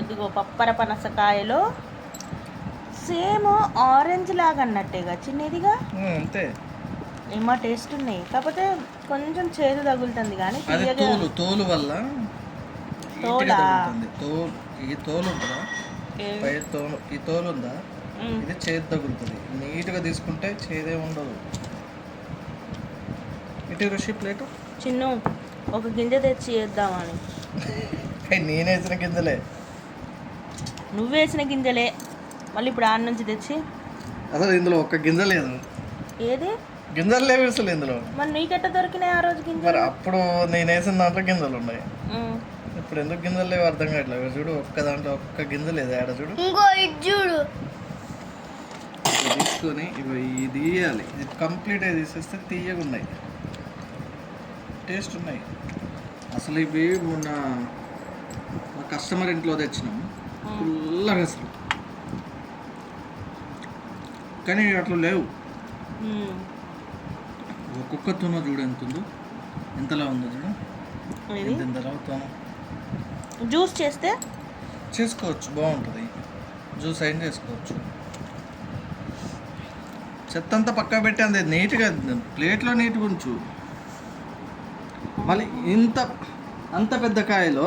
ఇదిగో పప్పర పనసకాయలో same orange లాగా అన్నట్టేగా చిన్నదిగా అంతే. ఏమో టేస్ట్ ఉన్నాయి, కాకపోతే కొంచెం చేదు తగులుతుంది కానీ అది తోలు వల్ల తోలా ఈ తోలు ఉందా, పై తోలు, ఈ తోలు ఉందా, ఇది చేదు తగులుతుంది. నీట్గా తీసుకుంటే చేదే ఉండదు. ఇటు రుషి ప్లేటు చిన్ను ఒక గింజ తెచ్చి వేద్దామని. నేను వేసిన గింజలే. నువ్వు వేసిన గింజలే మళ్ళీ ఇప్పుడు ఆడ నుంచి తెచ్చి. అసలు ఇందులో ఒక్క గింజ లేదు. ఏది గింజలు లేవు అసలు ఇందులో. మరి నీకెట్ట దొరికినాయి ఆ రోజు గింజలు? మరి అప్పుడు నేను వేసిన దాంట్లో గింజలు ఉన్నాయి, ఇప్పుడు ఎందుకు గింజలు లేవు అర్థం కావట్లేదు. చూడు ఒక్క దాంట్లో ఒక్క గింజ లేదు. ఆడ చూడు, చూడు తీసుకొని ఇది తీయాలి. ఇది కంప్లీట్ అయి తీసేస్తే తీయగా ఉన్నాయి, టేస్ట్ ఉన్నాయి. అసలు ఇవి మొన్న మా కస్టమర్ ఇంట్లో తెచ్చినాము, ఫుల్గా అసలు. కానీ అట్లా లేవు. ఒక్కొక్క తూనో చూడు ఎంత ఉందో, ఎంతలా ఉందో చూడు, ఎంతలా తూనో. జ్యూస్ చేస్తే చేసుకోవచ్చు, బాగుంటుంది. జ్యూస్ అయిన చేసుకోవచ్చు. చెత్త అంతా పక్కా పెట్టి అంతే నీట్గా ప్లేట్లో నీట్గా ఉంచు. మళ్ళీ అంత పెద్ద కాయలో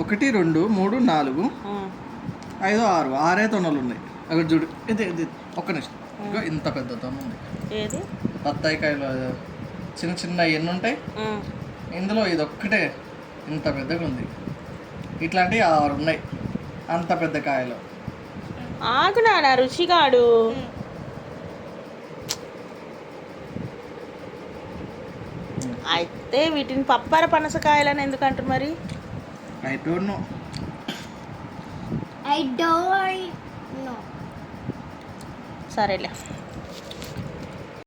1 2 3 4 5 6 6 తొనలు ఉన్నాయి. అక్కడ చూడు, ఇది ఒక్క నిమిషం. ఇగో ఇంత పెద్ద తొన ఉంది. ఏది బత్తాయి కాయలు చిన్న చిన్న ఎన్ని ఉంటాయి, ఇందులో ఇది ఒక్కటే ఇంత పెద్దగా ఉంది. ఇట్లాంటివి 6 ఉన్నాయి అంత పెద్ద కాయలో. ఆగునానా రుచిగాడు. అయితే వీటిని పప్పర పనసకాయలని ఎందుకు అంటారు మరి? I don't know. సరేలే.